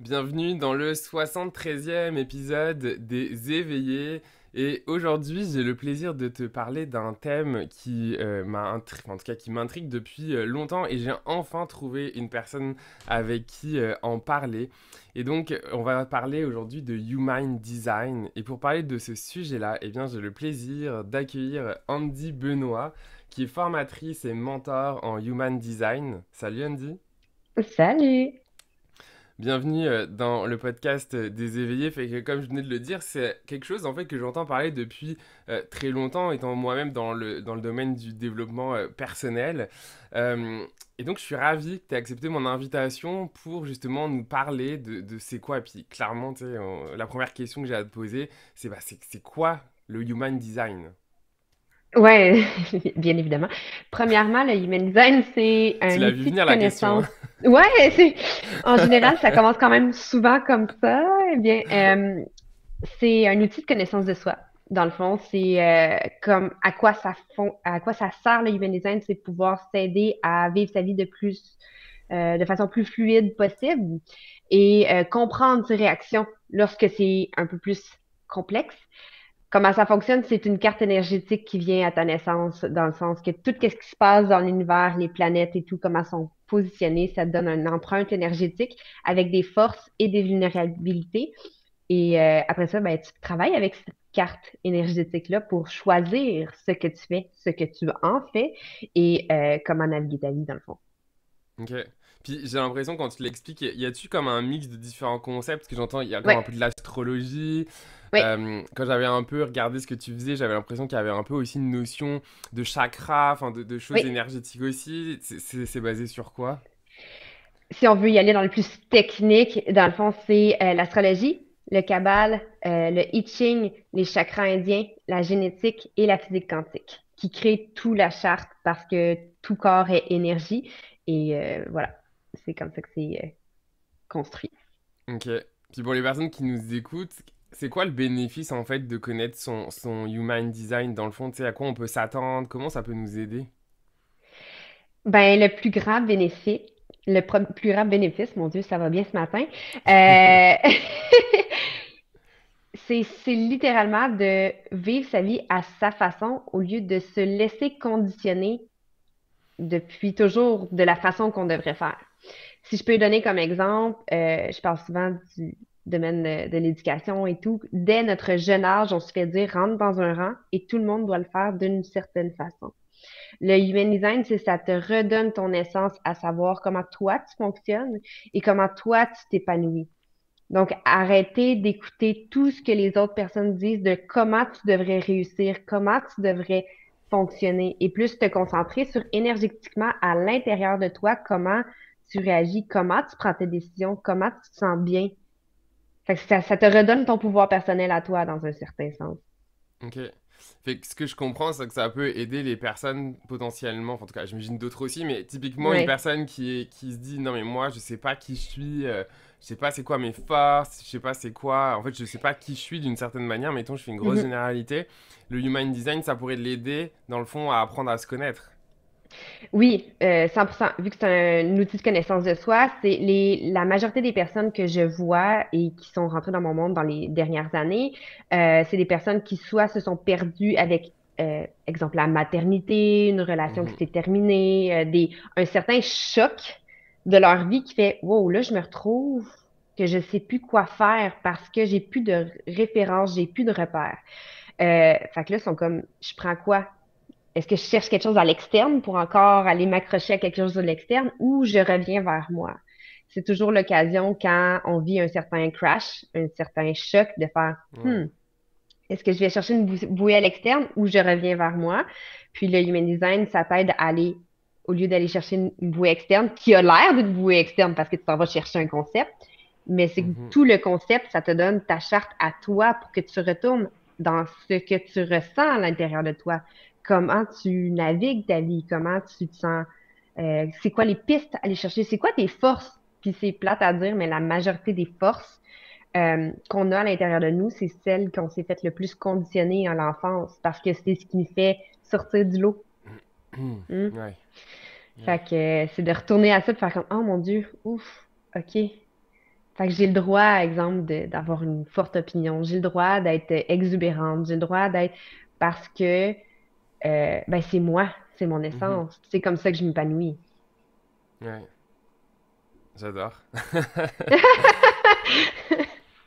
Bienvenue dans le 73e épisode des Éveillés. Et aujourd'hui, j'ai le plaisir de te parler d'un thème qui en tout cas qui m'intrigue depuis longtemps et j'ai enfin trouvé une personne avec qui en parler. Et donc, on va parler aujourd'hui de Human Design. Et pour parler de ce sujet-là, eh bien, j'ai le plaisir d'accueillir Andy Benoît, qui est formatrice et mentor en Human Design. Salut Andy. Salut! Bienvenue dans le podcast des éveillés. Fait que comme je venais de le dire, c'est quelque chose en fait que j'entends parler depuis très longtemps, étant moi-même dans le domaine du développement personnel. Et donc je suis ravi que tu aies accepté mon invitation pour justement nous parler de c'est quoi. Et puis clairement, tu sais, la première question que j'ai à te poser, c'est quoi le human design? Ouais, bien évidemment. Premièrement, le Human Design, c'est Tu un l'as vu outil de venir la question, connaissance. hein? Ouais, en général, ça commence quand même souvent comme ça. Eh bien, c'est un outil de connaissance de soi. Dans le fond, c'est comme à quoi ça sert le Human Design, c'est pouvoir s'aider à vivre sa vie de façon plus fluide possible et comprendre ses réactions lorsque c'est un peu plus complexe. Comment ça fonctionne? C'est une carte énergétique qui vient à ta naissance, dans le sens que tout ce qui se passe dans l'univers, les planètes et tout, comment elles sont positionnées, ça te donne une empreinte énergétique avec des forces et des vulnérabilités. Et après ça, ben, tu travailles avec cette carte énergétique-là pour choisir ce que tu fais, ce que tu en fais et comment naviguer ta vie, dans le fond. Ok. Puis j'ai l'impression quand tu l'expliques, y a-tu comme un mix de différents concepts? Parce que j'entends, il y a comme Oui, un peu de l'astrologie. oui. Quand j'avais un peu regardé ce que tu faisais, j'avais l'impression qu'il y avait un peu aussi une notion de chakra, enfin de choses Oui. énergétiques aussi. C'est basé sur quoi? Si on veut y aller dans le plus technique, dans le fond, c'est l'astrologie, le kabbale, le I Ching, les chakras indiens, la génétique et la physique quantique, qui créent tout la charte parce que tout corps est énergie. Et voilà, c'est comme ça que c'est construit. Ok. Puis pour les personnes qui nous écoutent, c'est quoi le bénéfice en fait de connaître son human design dans le fond? Tu sais, à quoi on peut s'attendre? Comment ça peut nous aider? Ben, le plus grand bénéfice, mon Dieu, ça va bien ce matin, euh, c'est littéralement de vivre sa vie à sa façon au lieu de se laisser conditionner depuis toujours de la façon qu'on devrait faire. Si je peux donner comme exemple, je parle souvent du domaine de l'éducation et tout. Dès notre jeune âge, on se fait dire rentre dans un rang et tout le monde doit le faire d'une certaine façon. Le human design, c'est ça te redonne ton essence à savoir comment toi tu fonctionnes et comment toi tu t'épanouis. Donc, arrêtez d'écouter tout ce que les autres personnes disent de comment tu devrais réussir, comment tu devrais fonctionner et plus te concentrer sur énergétiquement à l'intérieur de toi, comment tu réagis, comment tu prends tes décisions, comment tu te sens bien. Fait que ça te redonne ton pouvoir personnel à toi dans un certain sens. Ok. Fait que ce que je comprends, c'est que ça peut aider les personnes potentiellement, enfin, en tout cas, j'imagine d'autres aussi, mais typiquement une Ouais. personne qui se dit non mais moi je sais pas qui je suis, je sais pas c'est quoi mes forces, je sais pas c'est quoi, en fait je sais pas qui je suis d'une certaine manière, mettons je fais une grosse Mhm. généralité, le human design ça pourrait l'aider dans le fond à apprendre à se connaître. Oui, 100%. Vu que c'est un outil de connaissance de soi, la majorité des personnes que je vois et qui sont rentrées dans mon monde dans les dernières années, c'est des personnes qui soit se sont perdues avec, exemple, la maternité, une relation qui Mhm. s'est terminée, un certain choc de leur vie qui fait, wow, là, je me retrouve que je sais plus quoi faire parce que j'ai plus de référence, j'ai plus de repères. Fait que là, ils sont comme, je prends quoi? Est-ce que je cherche quelque chose à l'externe pour encore aller m'accrocher à quelque chose de l'externe ou je reviens vers moi? C'est toujours l'occasion quand on vit un certain crash, un certain choc de faire, Ouais. est-ce que je vais chercher une bouée à l'externe ou je reviens vers moi? Puis le human design, ça t'aide à aller, au lieu d'aller chercher une bouée externe qui a l'air d'une bouée externe parce que tu t'en vas chercher un concept, mais c'est que Mhm. tout le concept, ça te donne ta charte à toi pour que tu retournes dans ce que tu ressens à l'intérieur de toi. Comment tu navigues ta vie, comment tu te sens, c'est quoi les pistes à aller chercher, c'est quoi tes forces. Puis c'est plate à dire, mais la majorité des forces qu'on a à l'intérieur de nous, c'est celles qu'on s'est fait le plus conditionner à l'enfance parce que c'est ce qui nous fait sortir du lot. Hmm? Ouais. Fait Ouais. que c'est de retourner à ça et de faire comme, oh mon Dieu, ouf, OK. Fait que j'ai le droit, exemple, d'avoir une forte opinion. J'ai le droit d'être exubérante. J'ai le droit d'être parce que ben c'est moi, c'est mon Mhm. essence. C'est comme ça que je m'épanouis. Ouais, j'adore.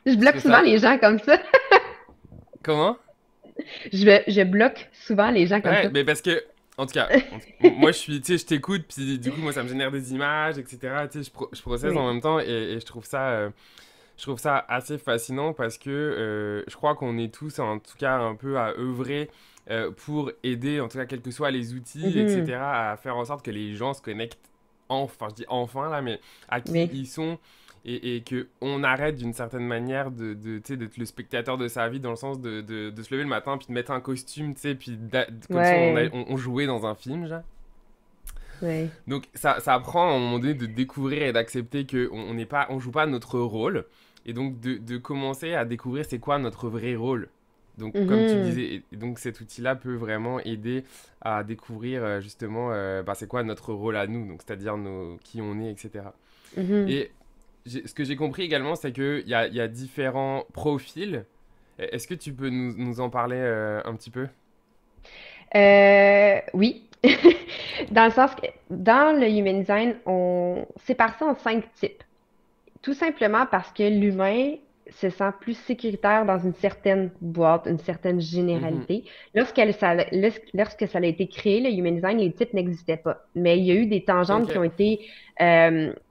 Je Parce bloque que souvent ça... les gens comme ça. Comment? Je bloque souvent les gens comme Ouais, ça. mais parce que, en tout cas, moi je suis, tu sais, je t'écoute, puis du coup, moi ça me génère des images, etc. Tu sais, je processe en Oui. même temps et je trouve ça assez fascinant parce que je crois qu'on est tous, en tout cas, un peu à œuvrer pour aider, en tout cas, quels que soient les outils, Mhm. etc., à faire en sorte que les gens se connectent, enfin, je dis enfin là, mais à qui Oui. ils sont et que on arrête d'une certaine manière tu sais, d'être le spectateur de sa vie dans le sens de se lever le matin puis de mettre un costume, tu sais, puis comme si Ouais. on jouait dans un film, genre. Ouais. Donc ça apprend à un moment donné de découvrir et d'accepter que on n'est pas, on joue pas notre rôle et donc de commencer à découvrir c'est quoi notre vrai rôle. Donc comme tu Mhm. disais, et donc cet outil-là peut vraiment aider à découvrir justement bah, c'est quoi notre rôle à nous, donc c'est-à-dire qui on est, etc. Mhm. Et ce que j'ai compris également, c'est qu'il y a différents profils. Est-ce que tu peux nous en parler un petit peu? Oui. Dans le sens que dans le human design, on sépare ça en 5 types. Tout simplement parce que l'humain se sent plus sécuritaire dans une certaine boîte, une certaine Mhm. généralité. Lorsque ça a été créé, le Human Design, les types n'existaient pas. Mais il y a eu des tangentes Ok. qui ont été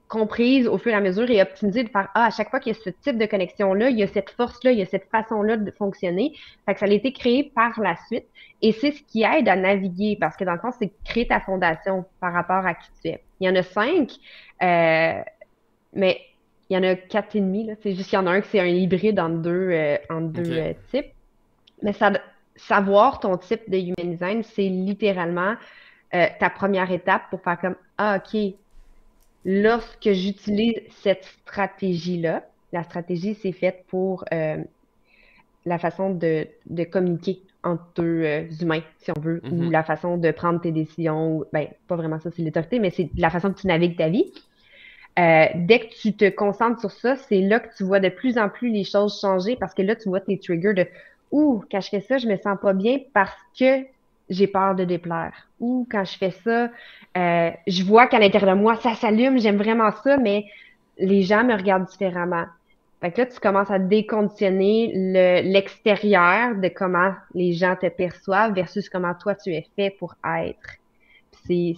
comprises au fur et à mesure et optimisées de faire, ah, à chaque fois qu'il y a ce type de connexion-là, il y a cette force-là, il y a cette façon-là de fonctionner. Fait que ça a été créé par la suite. Et c'est ce qui aide à naviguer parce que dans le fond, c'est créer ta fondation par rapport à qui tu es. Il y en a 5. Mais il y en a 4 et demi, là. C'est juste qu'il y en a un qui c'est un hybride entre Ok. deux types. Mais savoir ton type de human design, c'est littéralement ta première étape pour faire comme, ah, OK, lorsque j'utilise cette stratégie-là, la stratégie, c'est faite pour la façon de communiquer entre deux humains, si on veut, ou Mhm. la façon de prendre tes décisions, ben, pas vraiment ça, c'est l'autorité, mais c'est la façon que tu navigues ta vie. Dès que tu te concentres sur ça, c'est là que tu vois de plus en plus les choses changer parce que là, tu vois tes triggers de ouh, quand je fais ça, je me sens pas bien parce que j'ai peur de déplaire. Ou quand je fais ça, je vois qu'à l'intérieur de moi, ça s'allume, j'aime vraiment ça, mais les gens me regardent différemment. Fait que là, tu commences à déconditionner l'extérieur de comment les gens te perçoivent versus comment toi tu es fait pour être. C'est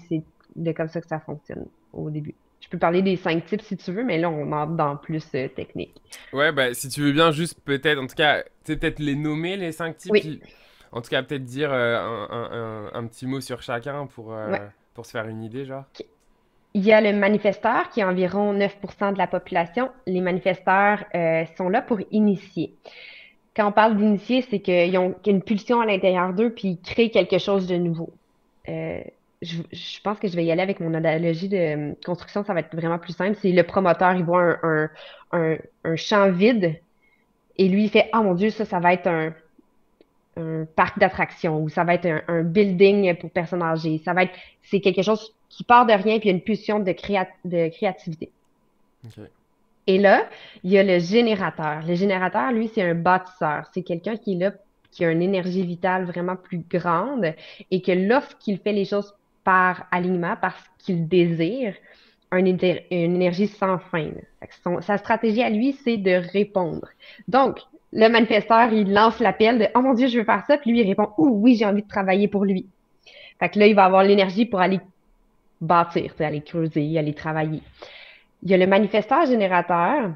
de comme ça que ça fonctionne au début. Je peux parler des 5 types si tu veux, mais là, on entre dans plus technique. Ouais, bah, si tu veux bien, juste peut-être, en tout cas, tu sais, peut-être les nommer, les 5 types, Oui, puis en tout cas, peut-être dire un petit mot sur chacun ouais. pour se faire une idée, genre. Il y a le manifesteur qui est environ 9% de la population. Les manifesteurs sont là pour initier. Quand on parle d'initier, c'est qu'ils ont une pulsion à l'intérieur d'eux puis ils créent quelque chose de nouveau. Euh, je pense que je vais y aller avec mon analogie de construction, ça va être vraiment plus simple. C'est le promoteur, il voit un champ vide et lui, il fait, ah mon Dieu, ça va être un parc d'attractions ou ça va être un building pour personnes âgées. C'est quelque chose qui part de rien puis il y a une pulsion de créativité. Ok. Et là, il y a le générateur. Le générateur, lui, c'est un bâtisseur. C'est quelqu'un qui est là, qui a une énergie vitale vraiment plus grande et que lorsqu'il fait les choses par alignement, parce qu'il désire, une énergie sans fin. Fait que sa stratégie à lui, c'est de répondre. Donc, le manifesteur, il lance l'appel de Oh mon Dieu, je veux faire ça. Puis lui, il répond Oh oui, j'ai envie de travailler pour lui. Fait que là, il va avoir l'énergie pour aller bâtir, aller creuser, aller travailler. Il y a le manifesteur générateur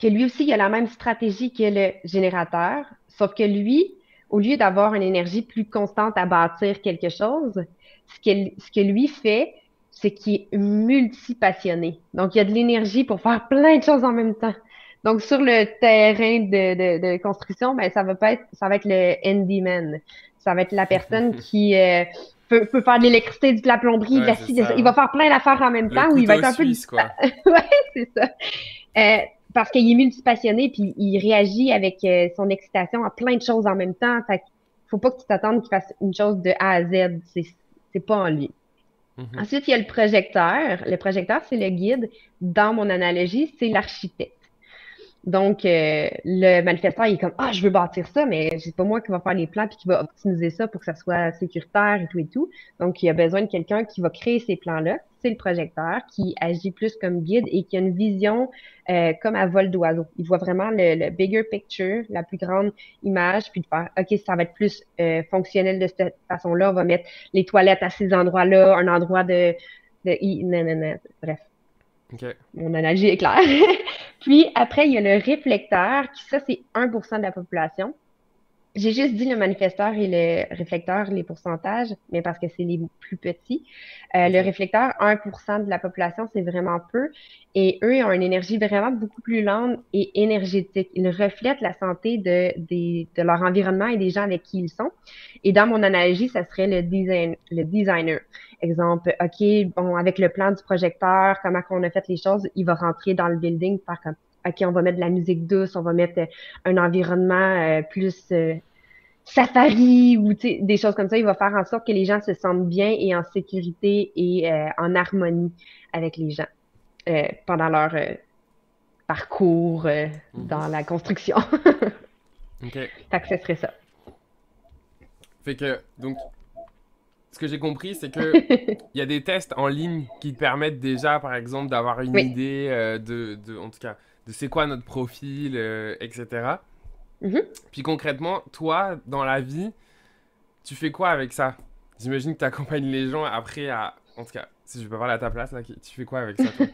que lui aussi, il a la même stratégie que le générateur, sauf que lui, au lieu d'avoir une énergie plus constante à bâtir quelque chose, ce que lui fait, c'est qu'il est multipassionné. Donc, il y a de l'énergie pour faire plein de choses en même temps. Donc, sur le terrain de construction, ben, ça va être le handyman. Ça va être la personne qui peut faire de l'électricité, de la plomberie, de Ouais, la c'est scie, de ça. ça, Il va hein. faire plein d'affaires en même Le temps où il va couteau être un peu suisse, distant. quoi. Ouais, c'est ça. Euh, parce qu'il est multipassionné puis il réagit avec son excitation à plein de choses en même temps. Fait qu'il faut pas que tu t'attendes qu'il fasse une chose de A à Z. C'est pas en lui. Mhm. Ensuite, il y a le projecteur. Le projecteur, c'est le guide. Dans mon analogie, c'est l'architecte. Donc, le manifesteur, il est comme, ah, je veux bâtir ça, mais c'est pas moi qui va faire les plans puis qui va optimiser ça pour que ça soit sécuritaire et tout et tout. Donc, il y a besoin de quelqu'un qui va créer ces plans-là. C'est le projecteur qui agit plus comme guide et qui a une vision comme à vol d'oiseau. Il voit vraiment le bigger picture, la plus grande image, puis de faire, OK, ça va être plus fonctionnel de cette façon-là. On va mettre les toilettes à ces endroits-là, un endroit non, non, non. Bref, Ok. mon analogie est claire. Puis après, il y a le réflecteur, qui ça, c'est 1% de la population. J'ai juste dit le manifesteur et le réflecteur, les pourcentages, mais parce que c'est les plus petits. Le Ok. réflecteur, 1% de la population, c'est vraiment peu. Et eux, ils ont une énergie vraiment beaucoup plus lente et énergétique. Ils reflètent la santé de leur environnement et des gens avec qui ils sont. Et dans mon analogie, ça serait le designer. Exemple, OK, bon, avec le plan du projecteur, comment qu'on a fait les choses, il va rentrer dans le building, faire comme, OK, on va mettre de la musique douce, on va mettre un environnement plus safari ou des choses comme ça. Il va faire en sorte que les gens se sentent bien et en sécurité et en harmonie avec les gens pendant leur parcours Mhm. dans la construction. Ok. Fait que ce serait ça. Fait que, donc, ce que j'ai compris, c'est que il y a des tests en ligne qui te permettent déjà, par exemple, d'avoir une Oui. idée en tout cas, de c'est quoi notre profil, etc. Mhm. Puis concrètement, toi, dans la vie, tu fais quoi avec ça? J'imagine que tu accompagnes les gens après à... En tout cas, si je peux parler à ta place, là, tu fais quoi avec ça, toi?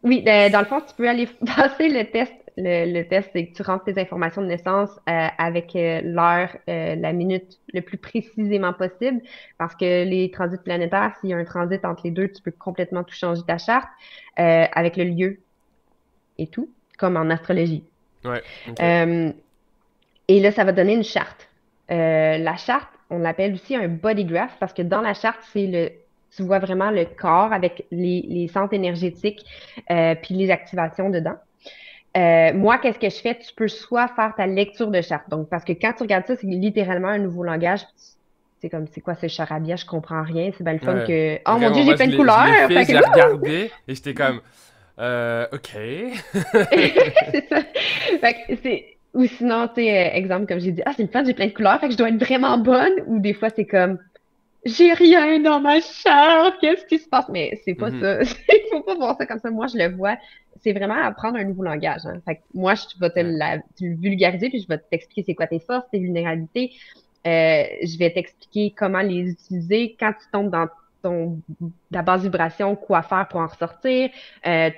Oui, dans le fond, tu peux aller passer le test. Le test, c'est que tu rentres tes informations de naissance avec l'heure, la minute le plus précisément possible, parce que les transits planétaires, s'il y a un transit entre les deux, tu peux complètement tout changer ta charte avec le lieu et tout, comme en astrologie. Ouais, ok. Euh, et là, ça va donner une charte. La charte, on l'appelle aussi un body graph parce que dans la charte, tu vois vraiment le corps avec les centres énergétiques puis les activations dedans. Moi, qu'est-ce que je fais? Tu peux soit faire ta lecture de charte. Donc, parce que quand tu regardes ça, c'est littéralement un nouveau langage. C'est comme, c'est quoi ce charabia? Je comprends rien. C'est bien le fun Ouais. que, oh mon Vraiment, Dieu, j'ai moi, plein de je couleurs. l'ai fait, Fait je que, l'ai wouh! regardé, et j'étais comme... ok. C'est ça. Fait que ou sinon, tu sais, exemple, comme j'ai dit, ah, c'est le fun, j'ai plein de couleurs, fait que je dois être vraiment bonne. Ou des fois, c'est comme, j'ai rien dans ma charte, qu'est-ce qui se passe? Mais c'est pas Mhm. ça. Il faut pas voir ça comme ça. Moi, je le vois. C'est vraiment apprendre un nouveau langage, hein. Fait que moi, je vais Ouais. te le vulgariser, puis je vais t'expliquer c'est quoi tes forces, tes vulnérabilités. Je vais t'expliquer comment les utiliser quand tu tombes dans ta basse vibration, quoi faire pour en ressortir,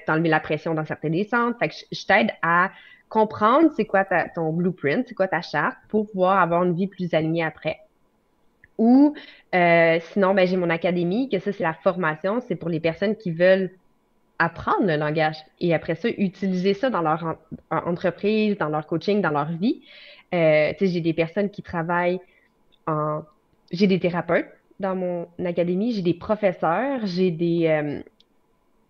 t'enlever la pression dans certains descentes. Fait que je t'aide à comprendre c'est quoi ton blueprint, c'est quoi ta charte pour pouvoir avoir une vie plus alignée après. Ou sinon, ben, j'ai mon académie, que ça, c'est la formation, c'est pour les personnes qui veulent apprendre le langage et après ça, utiliser ça dans leur entreprise, dans leur coaching, dans leur vie. Tu sais, j'ai des personnes qui travaillent en... J'ai des thérapeutes dans mon académie, j'ai des professeurs, j'ai des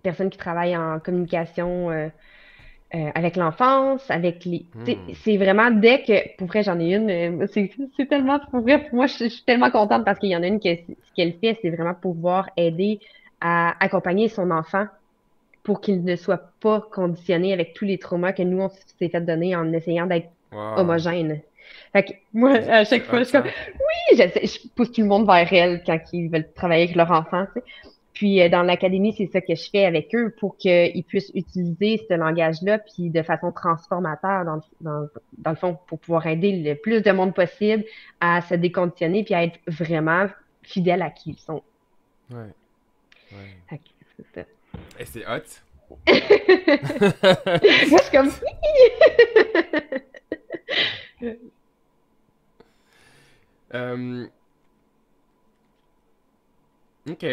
personnes qui travaillent en communication avec l'enfance, avec les... tu sais, Hmm. c'est vraiment dès que... Pour vrai, j'en ai une, c'est tellement... Pour vrai, pour moi, je suis tellement contente parce qu'il y en a une que ce qu'elle fait, c'est vraiment pouvoir aider à accompagner son enfant pour qu'il ne soit pas conditionné avec tous les traumas que nous, on s'est fait donner en essayant d'être Wow. homogène. Fait que moi, à chaque C'est fois, hot, je suis comme, ça. oui, je pousse tout le monde vers elle quand ils veulent travailler avec leur enfant, tu sais. Puis dans l'académie, c'est ça que je fais avec eux pour qu'ils puissent utiliser ce langage-là, puis de façon transformateur, dans le fond, pour pouvoir aider le plus de monde possible à se déconditionner, puis à être vraiment fidèles à qui ils sont. Ouais, ouais. Fait que c'est Et c'est hot. ça. Moi, je suis comme, oui! Euh, ok.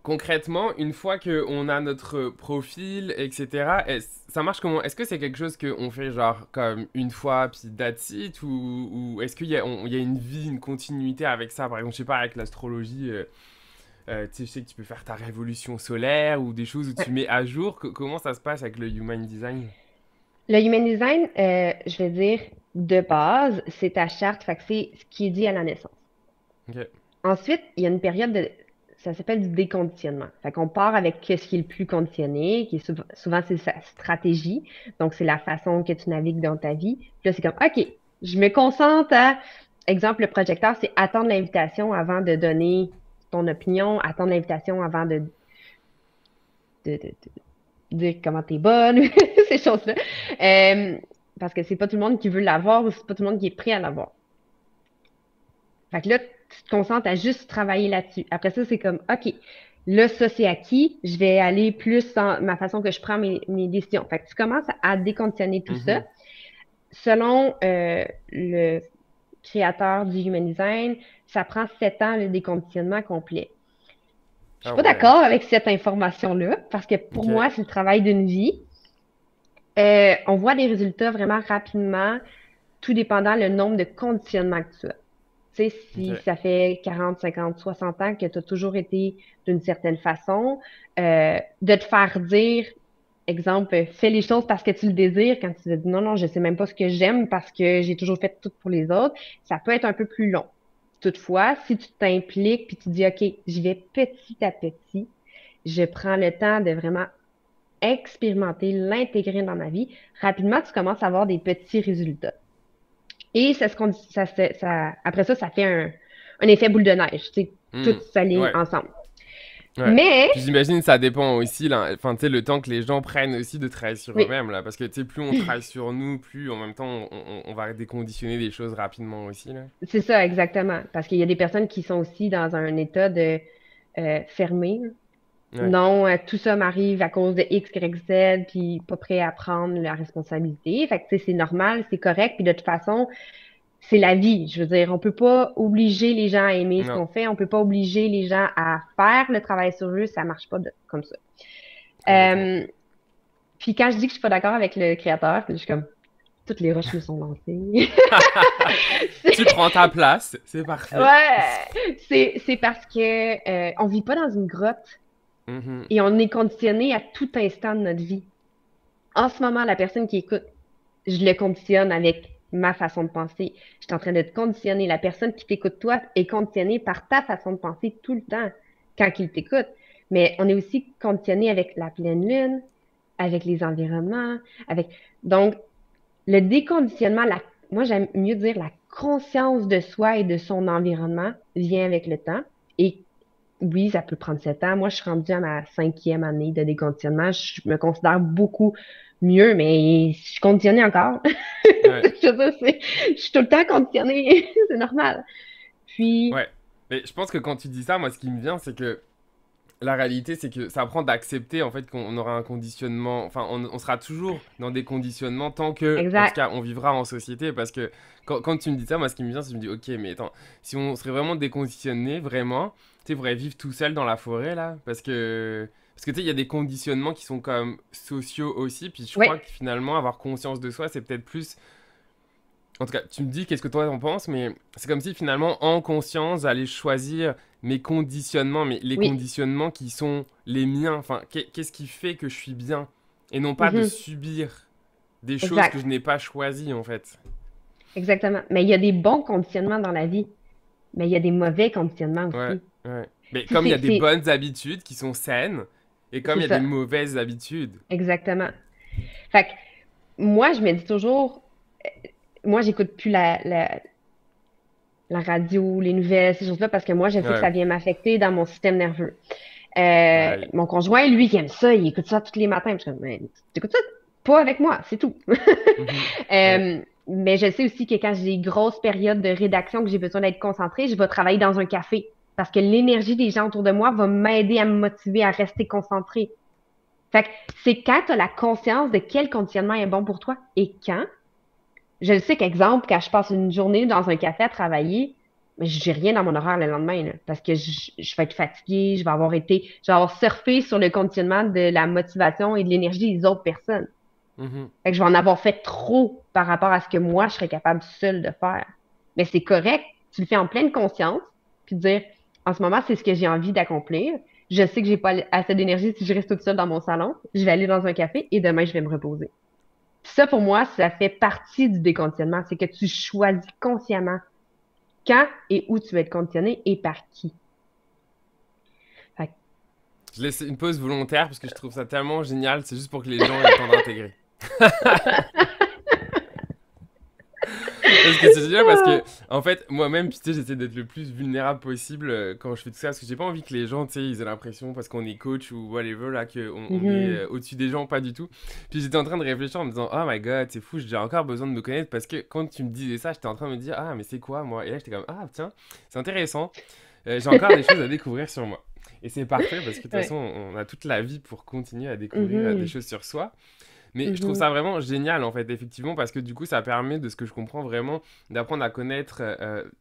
Concrètement, une fois qu'on a notre profil, etc., ça marche comment? Est-ce que c'est quelque chose qu'on fait genre comme une fois, puis that's it, ou est-ce qu'il y a une vie, une continuité avec ça? Par exemple, je sais pas, avec l'astrologie, tu sais, je sais que tu peux faire ta révolution solaire ou des choses où tu mets à jour. Comment ça se passe avec le human design? Le human design, je vais dire, de base, c'est ta charte, fait que c'est ce qui est dit à la naissance. Ok. Ensuite, il y a une période de ça s'appelle du déconditionnement. Fait qu'on part avec ce qui est le plus conditionné, qui est souvent c'est sa stratégie. Donc, c'est la façon que tu navigues dans ta vie. Puis là, c'est comme, OK, je me concentre à, exemple, le projecteur, c'est attendre l'invitation avant de donner ton opinion, attendre l'invitation avant de dire comment t'es bonne, ces choses-là. Parce que c'est pas tout le monde qui veut l'avoir ou c'est pas tout le monde qui est prêt à l'avoir. Fait que là, tu te concentres à juste travailler là-dessus. Après ça, c'est comme, OK, là, ça, c'est acquis. Je vais aller plus dans ma façon que je prends mes décisions. Fait que tu commences à déconditionner tout ça. Mhm. Selon le créateur du Human Design, ça prend 7 ans le déconditionnement complet. Je suis Ah pas ouais. d'accord avec cette information-là, parce que pour Ok. moi, c'est le travail d'une vie. On voit des résultats vraiment rapidement, tout dépendant le nombre de conditionnements que tu as. Tu sais, si Ok. ça fait 40, 50, 60 ans que tu as toujours été d'une certaine façon, de te faire dire, exemple, fais les choses parce que tu le désires, quand tu te dis non, non, je sais même pas ce que j'aime parce que j'ai toujours fait tout pour les autres, ça peut être un peu plus long. Toutefois, si tu t'impliques puis tu dis, OK, j'y vais petit à petit, je prends le temps de vraiment expérimenter, l'intégrer dans ma vie, rapidement, tu commences à avoir des petits résultats. Et après ça, ça fait un effet boule de neige. Tu sais, tout Hmm. s'aligne Ouais. ensemble. Ouais. Mais, Puis j'imagine ça dépend aussi là, enfin tu sais le temps que les gens prennent aussi de travailler sur oui, eux-mêmes là, parce que tu sais plus on travaille sur nous, plus en même temps on va déconditionner des choses rapidement aussi là. c'est ça, exactement. Parce qu'il y a des personnes qui sont aussi dans un état de fermé. Ouais. Non, tout ça m'arrive à cause de X, Y, Z, puis pas prêt à prendre la responsabilité. Fait que, tu sais, c'est normal, c'est correct. Puis de toute façon, c'est la vie. Je veux dire, on peut pas obliger les gens à aimer ce Non, qu'on fait. On peut pas obliger les gens à faire le travail sur eux. Ça marche pas comme ça. complètement. Euh, Puis quand je dis que je suis pas d'accord avec le créateur, je suis comme, toutes les roches me sont lancées. Tu prends ta place, c'est parfait. Ouais, c'est parce que on vit pas dans une grotte Mhm. et on est conditionné à tout instant de notre vie. En ce moment, la personne qui écoute, je le conditionne avec ma façon de penser. Je suis en train de te conditionner. La personne qui t'écoute, toi, est conditionnée par ta façon de penser tout le temps quand il t'écoute. Mais on est aussi conditionné avec la pleine lune, avec les environnements, avec... Donc, le déconditionnement, moi, j'aime mieux dire la conscience de soi et de son environnement vient avec le temps. Et oui, ça peut prendre 7 ans. Moi, je suis rendue à ma 5e année de déconditionnement. Je me considère beaucoup mieux, mais je suis conditionnée encore. Ouais. Je veux dire, je suis tout le temps conditionnée. C'est normal. Puis, Ouais. Mais je pense que quand tu dis ça, moi ce qui me vient c'est que la réalité, c'est que ça apprend d'accepter en fait qu'on aura un conditionnement. Enfin, on sera toujours dans des conditionnements tant que, en tout exact. cas, on vivra en société. Parce que quand tu me dis ça, moi, ce qui me vient, c'est que je me dis, ok, mais attends, si on serait vraiment déconditionné, vraiment, tu sais, on pourrait vivre tout seul dans la forêt là, parce que tu sais, il y a des conditionnements qui sont quand même sociaux aussi. Puis je Oui. crois que finalement, avoir conscience de soi, c'est peut-être plus en tout cas, tu me dis qu'est-ce que toi t'en penses, mais c'est comme si finalement, en conscience, j'allais choisir mes conditionnements, mais les Oui. conditionnements qui sont les miens. Enfin, qu'est-ce qui fait que je suis bien? Et non pas de Mhm. subir des choses que Exact. je n'ai pas choisies, en fait. Exactement. Mais il y a des bons conditionnements dans la vie, mais il y a des mauvais conditionnements Ouais, aussi. ouais. Mais Tu comme il y a sais, des bonnes habitudes qui sont saines, et comme c'est il y a des ça. mauvaises habitudes. Exactement. Fait que moi, je me dis toujours, moi, j'écoute plus la radio, les nouvelles, ces choses-là, parce que moi, je sais que Ouais, ça vient m'affecter dans mon système nerveux. pareil. Mon conjoint, lui, qui aime ça, il écoute ça tous les matins. Je suis comme, mais tu écoutes ça? Pas avec moi, c'est tout. Mhm. Ouais. Mais je sais aussi que quand j'ai des grosses périodes de rédaction, que j'ai besoin d'être concentrée, je vais travailler dans un café. Parce que l'énergie des gens autour de moi va m'aider à me motiver à rester concentrée. Fait que c'est quand tu as la conscience de quel conditionnement est bon pour toi et quand. Je le sais qu'exemple, quand je passe une journée dans un café à travailler, mais j'ai rien dans mon horaire le lendemain, là, parce que je vais être fatiguée, je vais avoir surfé sur le conditionnement de la motivation et de l'énergie des autres personnes. Mhm. Fait que je vais en avoir fait trop par rapport à ce que moi, je serais capable seule de faire. Mais c'est correct, tu le fais en pleine conscience, puis dire, en ce moment, c'est ce que j'ai envie d'accomplir. Je sais que j'ai pas assez d'énergie si je reste toute seule dans mon salon. Je vais aller dans un café et demain, je vais me reposer. Ça, pour moi, ça fait partie du déconditionnement. C'est que tu choisis consciemment quand et où tu veux être conditionné et par qui. Je laisse une pause volontaire parce que je trouve ça tellement génial. C'est juste pour que les gens aient le temps d'intégrer. Parce que c'est génial parce que, en fait, moi-même, tu sais, j'essaie d'être le plus vulnérable possible quand je fais tout ça. Parce que j'ai pas envie que les gens, tu sais, ils aient l'impression, parce qu'on est coach ou whatever, là, qu'on est Mhm. au-dessus des gens, pas du tout. Puis j'étais en train de réfléchir en me disant, oh my god, c'est fou, j'ai encore besoin de me connaître. Parce que quand tu me disais ça, j'étais en train de me dire, ah, mais c'est quoi, moi? Et là, j'étais comme, ah, tiens, c'est intéressant. J'ai encore des choses à découvrir sur moi. Et c'est parfait parce que de toute façon, Ouais. on a toute la vie pour continuer à découvrir des Mhm. choses sur soi. Mais je trouve Mhm. ça vraiment génial en fait, effectivement, parce que du coup, ça permet, de ce que je comprends vraiment, d'apprendre à connaître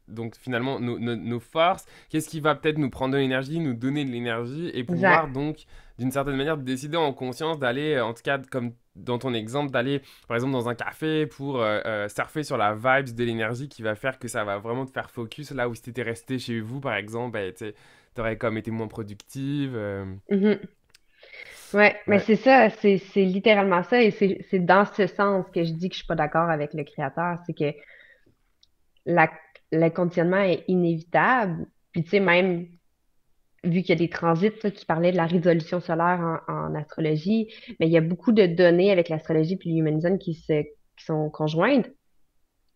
donc finalement nos forces, qu'est-ce qui va peut-être nous prendre de l'énergie, nous donner de l'énergie, et pouvoir Exact. donc, d'une certaine manière, décider en conscience d'aller, en tout cas, comme dans ton exemple, d'aller par exemple dans un café pour surfer sur la vibes de l'énergie qui va faire que ça va vraiment te faire focus là où si t'étais resté chez vous par exemple, ben, t'aurais comme été moins productive. Mhm. Ouais, mais Ouais. c'est ça, c'est littéralement ça, et c'est dans ce sens que je dis que je suis pas d'accord avec le créateur, c'est que la, le conditionnement est inévitable. Puis tu sais, même vu qu'il y a des transits, toi, tu parlais de la résolution solaire en astrologie, mais il y a beaucoup de données avec l'astrologie puis l'humanisme qui sont conjointes.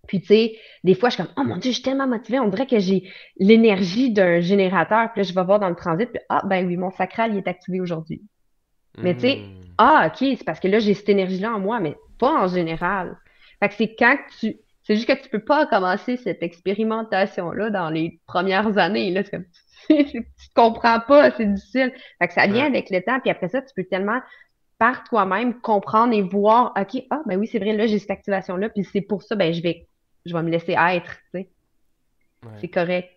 Puis tu sais, des fois, je suis comme, oh mon Dieu, je suis tellement motivée, on dirait que j'ai l'énergie d'un générateur. Puis là, je vais voir dans le transit, puis ah, ben oui, mon sacral, il est activé aujourd'hui. Mais tu sais, Mhm. ah, OK, c'est parce que là, j'ai cette énergie-là en moi, mais pas en général. Fait que c'est quand que tu. C'est juste que tu peux pas commencer cette expérimentation-là dans les premières années. Là, c'est comme, tu te comprends pas, c'est difficile. Fait que ça vient Ouais. avec le temps, puis après ça, tu peux tellement, par toi-même, comprendre et voir, OK, ah, ben oui, c'est vrai, là, j'ai cette activation-là, puis c'est pour ça, ben, je vais me laisser être, tu sais. Ouais. C'est correct.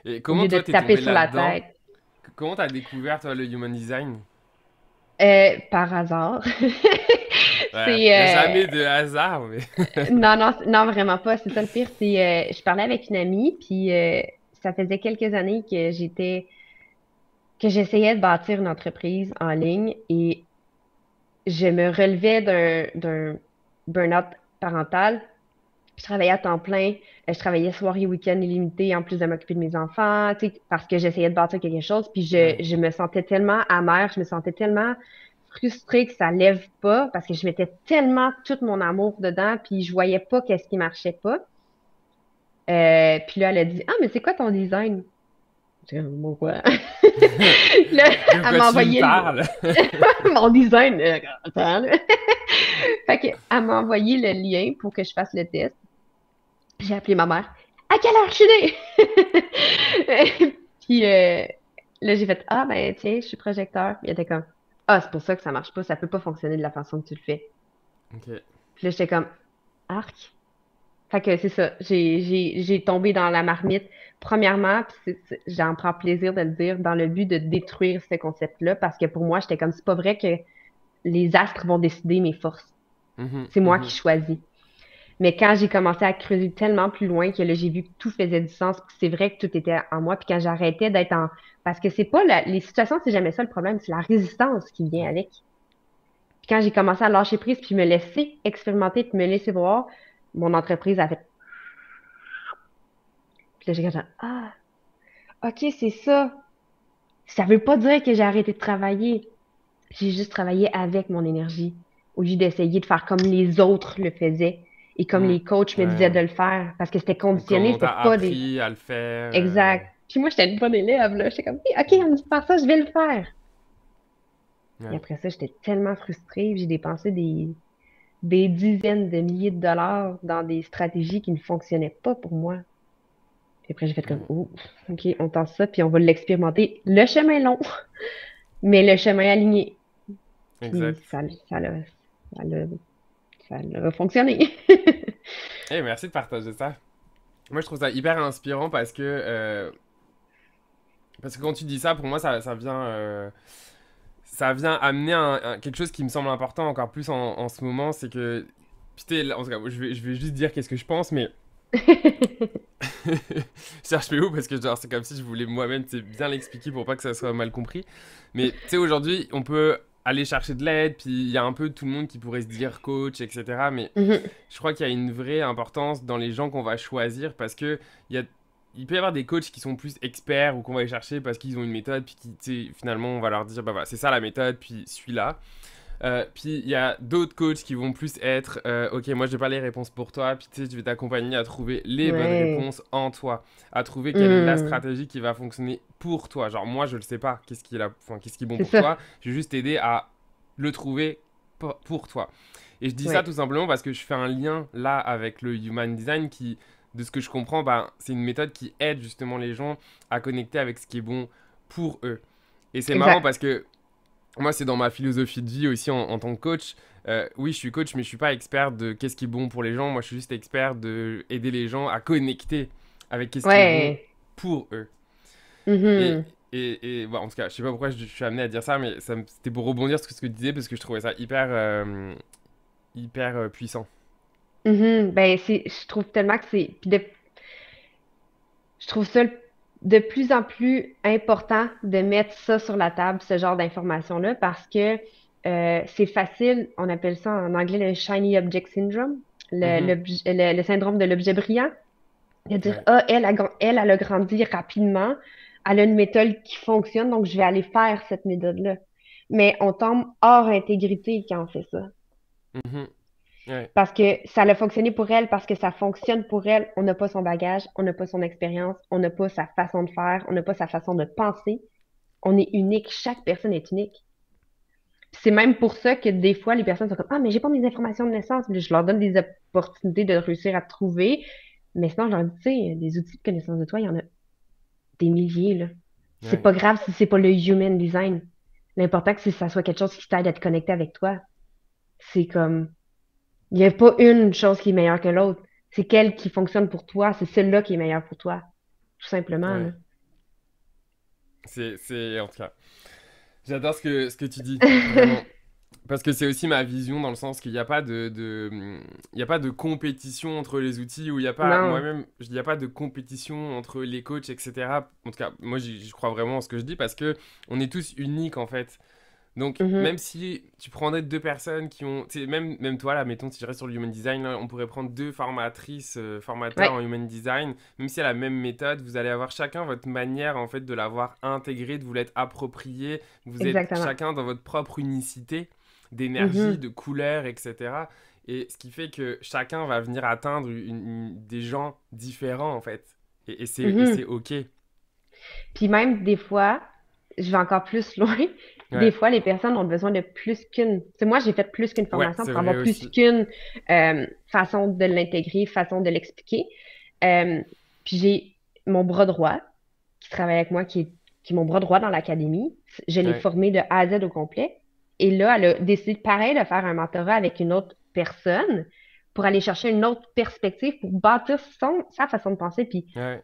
Et Au comment lieu de toi te t'es taper tombé sur la là-dedans? tête. Comment t'as découvert toi le human design? Par hasard. Ouais, C'est y a jamais de hasard, mais. non, non, non, vraiment pas. C'est ça le pire. C'est, je parlais avec une amie, puis ça faisait quelques années que j'essayais de bâtir une entreprise en ligne et je me relevais d'un burn-out parental. Je travaillais à temps plein. Je travaillais soir et week-end illimité en plus de m'occuper de mes enfants, tu sais, parce que j'essayais de bâtir quelque chose. Puis Ouais. je me sentais tellement amère, je me sentais tellement frustrée que ça lève pas parce que je mettais tellement tout mon amour dedans, puis je voyais pas qu'est-ce qui marchait pas. Puis là, elle a dit, ah, mais c'est quoi ton design? J'ai dit, pourquoi? Là, De elle quoi m'a tu me envoyé parles? mon design. Attends, là. Fait que, elle m'a envoyé le lien pour que je fasse le test. J'ai appelé ma mère. À quelle heure je suis née? Puis là, j'ai fait, ah, ben, tiens, je suis projecteur. Puis elle était comme, ah, c'est pour ça que ça marche pas. Ça peut pas fonctionner de la façon que tu le fais. Ok. Puis là, j'étais comme, arc. Fait que c'est ça, j'ai tombé dans la marmite. Premièrement, puis j'en prends plaisir de le dire, dans le but de détruire ce concept-là, parce que pour moi, j'étais comme, c'est pas vrai que les astres vont décider mes forces. Mhm, C'est moi qui mhm. choisis. Mais quand j'ai commencé à creuser tellement plus loin que là, j'ai vu que tout faisait du sens, puis c'est vrai que tout était en moi, puis quand j'arrêtais d'être en... Parce que c'est pas les situations, c'est jamais ça le problème, c'est la résistance qui vient Ouais. avec. Puis quand j'ai commencé à lâcher prise, puis me laisser expérimenter, puis me laisser voir, mon entreprise a fait... Puis là, j'ai dit, ah, OK, c'est ça. Ça veut pas dire que j'ai arrêté de travailler. J'ai juste travaillé avec mon énergie au lieu d'essayer de faire comme les autres le faisaient et comme Mm. les coachs me disaient Ouais. de le faire parce que c'était Ou conditionné, comment c'était t'as pas des... appris à le faire. Exact. Puis moi, j'étais une bonne élève, là. J'étais comme, oui, OK, Mm. on me dit de faire ça, je vais le faire. Et Ouais. après ça, j'étais tellement frustrée. J'ai dépensé des dizaines de milliers de dollars dans des stratégies qui ne fonctionnaient pas pour moi. Puis après, j'ai fait comme, Ouais. oh, OK, on tente ça, puis on va l'expérimenter. Le chemin long, mais le chemin aligné. Puis Exact. ça l'a, ça a fonctionné. Eh, merci de partager ça. Moi, je trouve ça hyper inspirant parce que quand tu dis ça, pour moi, ça vient amener quelque chose qui me semble important encore plus en ce moment, c'est que, putain, en tout cas, je vais juste dire qu'est-ce que je pense, mais je cherche mes mots parce que genre, c'est comme si je voulais moi-même bien l'expliquer pour pas que ça soit mal compris. Mais tu sais, aujourd'hui, on peut aller chercher de l'aide, puis il y a un peu tout le monde qui pourrait se dire coach, etc. Mais Mhm. je crois qu'il y a une vraie importance dans les gens qu'on va choisir parce que il y a il peut y avoir des coachs qui sont plus experts ou qu'on va aller chercher parce qu'ils ont une méthode, puis qui, tu sais, finalement, on va leur dire, bah voilà, c'est ça la méthode, puis suis-la. Puis il y a d'autres coachs qui vont plus être, ok, moi je vais pas les réponses pour toi, puis tu sais, je vais t'accompagner à trouver les bonnes Ouais. réponses en toi, à trouver quelle est la Hmm. stratégie qui va fonctionner pour toi. Genre moi je le sais pas, qu'est-ce qui est bon C'est pour ça. toi, je vais juste t'aider à le trouver pour toi. Et je dis ça Ouais. tout simplement parce que je fais un lien là avec le Human Design qui, de ce que je comprends, bah, c'est une méthode qui aide justement les gens à connecter avec ce qui est bon pour eux. Et c'est marrant Exact. parce que moi, c'est dans ma philosophie de vie aussi en tant que coach. Oui, je suis coach, mais je suis pas expert de qu'est-ce qui est bon pour les gens. Moi, je suis juste expert de aider les gens à connecter avec qu'est-ce qui est bon Ouais. pour eux. Et, Mhm. en tout cas, je sais pas pourquoi je suis amené à dire ça, mais c'était pour rebondir sur ce que tu disais parce que je trouvais ça hyper puissant. Mhm. Ben, je trouve tellement que je trouve ça de plus en plus important de mettre ça sur la table, ce genre d'informations-là, parce que c'est facile, on appelle ça en anglais le shiny object syndrome, Mhm. le syndrome de l'objet brillant. De dire, Ouais, ah, elle a grandi rapidement, elle a une méthode qui fonctionne, donc je vais aller faire cette méthode-là. Mais on tombe hors intégrité quand on fait ça. mhm. Ouais, Parce que ça a fonctionné pour elle, parce que ça fonctionne pour elle. On n'a pas son bagage, on n'a pas son expérience, on n'a pas sa façon de faire, on n'a pas sa façon de penser. On est unique, chaque personne est unique. Puis c'est même pour ça que des fois, les personnes sont comme, ah, mais j'ai pas mes informations de naissance. Puis je leur donne des opportunités de réussir à trouver. Mais sinon, je leur dis, tu sais, des outils de connaissance de toi, il y en a des milliers, là. C'est ouais, pas grave si c'est pas le human design. L'important, c'est que ça soit quelque chose qui t'aide à te connecter avec toi. C'est comme, il n'y a pas une chose qui est meilleure que l'autre. C'est quelle qui fonctionne pour toi. C'est celle-là qui est meilleure pour toi. Tout simplement, là. ouais. En tout cas, j'adore ce que tu dis, vraiment. Parce que c'est aussi ma vision dans le sens qu'il n'y a pas il y a pas de compétition entre les outils ou il n'y a pas, Non. moi-même, il n'y a pas de compétition entre les coachs, etc. En tout cas, moi, je crois vraiment en ce que je dis parce que on est tous uniques en fait. Donc, Mhm. même si tu prendrais deux personnes qui ont, tu sais, même toi là, mettons, si je reste sur le human design, là, on pourrait prendre deux formatrices, formateurs en Ouais, human design, même si elle a la même méthode, vous allez avoir chacun votre manière en fait de l'avoir intégré, de vous l'être approprié. Vous êtes exactement. chacun dans votre propre unicité d'énergie, Mhm. de couleurs, etc. Et ce qui fait que chacun va venir atteindre des gens différents en fait. Et c'est Mhm. ok. Puis même des fois, je vais encore plus loin, des Ouais, fois, les personnes ont besoin de plus qu'une. Tu sais, moi, j'ai fait plus qu'une ouais, formation c'est pour vrai avoir plus aussi. qu'une façon de l'intégrer, façon de l'expliquer. Euh, puis j'ai mon bras droit qui travaille avec moi, qui est mon bras droit dans l'académie. Je l'ai Ouais, formé de A à Z au complet. Et là, elle a décidé, pareil, de faire un mentorat avec une autre personne pour aller chercher une autre perspective pour bâtir sa façon de penser. Puis ouais.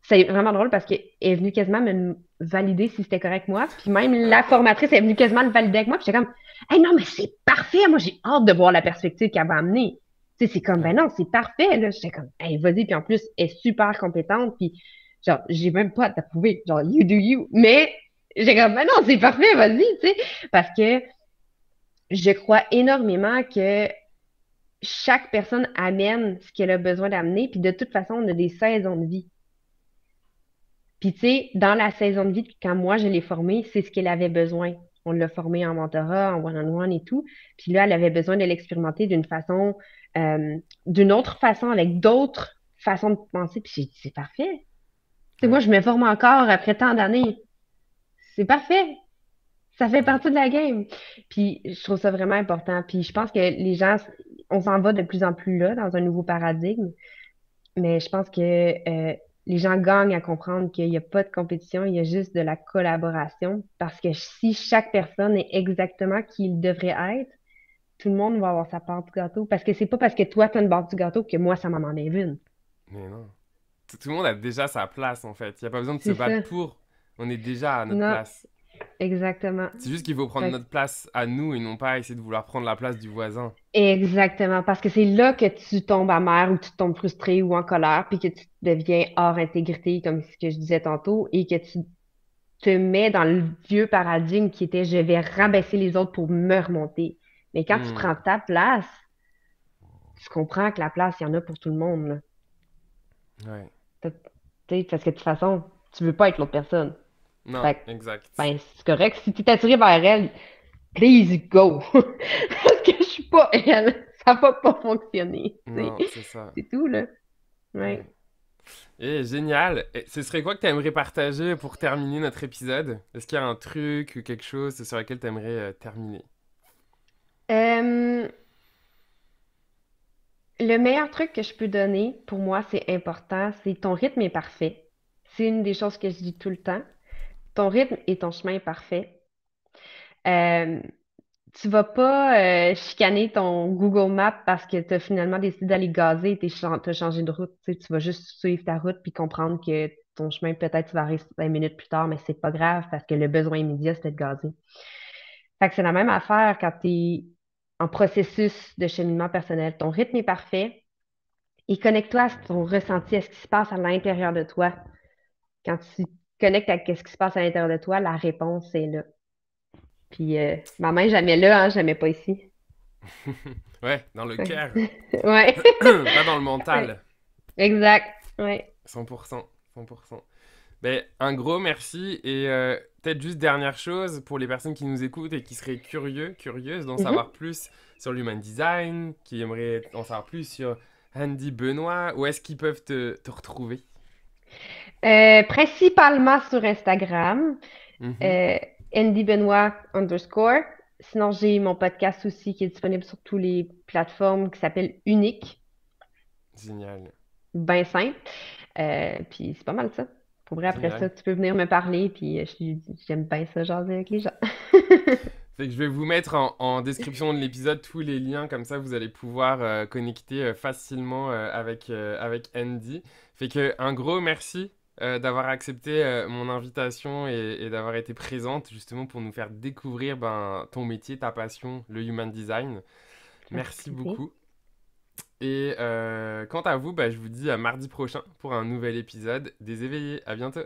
c'est vraiment drôle parce qu'elle est venue quasiment me valider si c'était correct moi. Puis même la formatrice est venue quasiment le valider avec moi. Puis j'étais comme, hey, non, mais c'est parfait. Moi, j'ai hâte de voir la perspective qu'elle va amener. Tu sais, c'est comme, ben Ouais. non, c'est parfait. Là, j'étais comme, hey, vas-y. Puis en plus, elle est super compétente. Puis genre, j'ai même pas à t'approuver. Genre, you do you. Mais j'ai comme, ben non, c'est parfait, vas-y, tu sais. Parce que je crois énormément que chaque personne amène ce qu'elle a besoin d'amener. Puis de toute façon, on a des saisons de vie. Puis, tu sais, dans la saison de vie, quand moi je l'ai formée, c'est ce qu'elle avait besoin. On l'a formée en mentorat, en one-on-one et tout. Puis là, elle avait besoin de l'expérimenter d'une autre façon, avec d'autres façons de penser. Puis j'ai dit, c'est parfait. Tu sais, moi, Ouais. je me forme encore après tant d'années. C'est parfait. Ça fait Ouais. partie de la game. Puis je trouve ça vraiment important. Puis je pense que les gens, on s'en va de plus en plus là, dans un nouveau paradigme. Mais je pense que les gens gagnent à comprendre qu'il n'y a pas de compétition, il y a juste de la collaboration. Parce que si chaque personne est exactement qui il devrait être, tout le monde va avoir sa part du gâteau. Parce que c'est pas parce que toi, tu as une part du gâteau que moi, ça m'en enlève une. Mais non. Tout le monde a déjà sa place en fait. Il n'y a pas besoin de se C'est battre ça. pour. On est déjà à notre Non, place. exactement. C'est juste qu'il faut prendre Fait notre place à nous et non pas essayer de vouloir prendre la place du voisin. exactement. Parce que c'est là que tu tombes amer ou tu tombes frustré ou en colère, puis que tu deviens hors intégrité, comme ce que je disais tantôt, et que tu te mets dans le vieux paradigme qui était je vais rabaisser les autres pour me remonter. Mais quand tu Hmm. prends ta place, tu comprends que la place, il y en a pour tout le monde, là. Ouais. Tu sais, parce que de toute façon, tu veux pas être l'autre personne. Non, Fait que, exact. ben, c'est correct. Si tu es attiré vers elle, please go. Parce que je suis pas elle. Ça va pas fonctionner. Tu sais. Non, c'est ça. C'est tout, là. Ouais. Ouais. Génial. Et ce serait quoi que tu aimerais partager pour terminer notre épisode? Est-ce qu'il y a un truc ou quelque chose sur lequel tu aimerais terminer? Euh, le meilleur truc que je peux donner, pour moi, c'est important, c'est ton rythme est parfait. C'est une des choses que je dis tout le temps. Ton rythme et ton chemin est parfait. Euh, Tu vas pas chicaner ton Google Maps parce que tu as finalement décidé d'aller gazer et t'as changé de route. Tu vas juste suivre ta route puis comprendre que ton chemin, peut-être, tu vas arriver 5 minutes plus tard, mais c'est pas grave parce que le besoin immédiat, c'était de gazer. Fait que c'est la même affaire quand tu es en processus de cheminement personnel. Ton rythme est parfait et connecte-toi à ton ressenti, à ce qui se passe à l'intérieur de toi. Quand tu connectes à ce qui se passe à l'intérieur de toi, la réponse est là. Puis ma main, jamais là, hein, jamais pas ici. Ouais, dans le Ouais. cœur, Ouais. pas dans le Ouais. mental. Exact. Ouais. 100%. 100%. Ben, un gros merci et peut-être juste dernière chose pour les personnes qui nous écoutent et qui seraient curieuses d'en savoir Mhm. plus sur l'human design, qui aimeraient en savoir plus sur Andy Benoît, où est-ce qu'ils peuvent te retrouver? Principalement sur Instagram, Mhm. euh, Andy Benoit _ Sinon, j'ai mon podcast aussi qui est disponible sur toutes les plateformes qui s'appelle Unique, Génial, bien simple. Puis c'est pas mal ça. Pour vrai, après ça, génial. tu peux venir me parler, puis j'aime bien ça, jaser avec les gens. Fait que je vais vous mettre en description de l'épisode tous les liens, comme ça vous allez pouvoir connecter facilement avec Andy. Fait que un gros merci d'avoir accepté mon invitation et d'avoir été présente justement pour nous faire découvrir ton métier, ta passion, le human design. Ça fait Merci plaisir. beaucoup. Et quant à vous, je vous dis à mardi prochain pour un nouvel épisode des éveillés. À bientôt.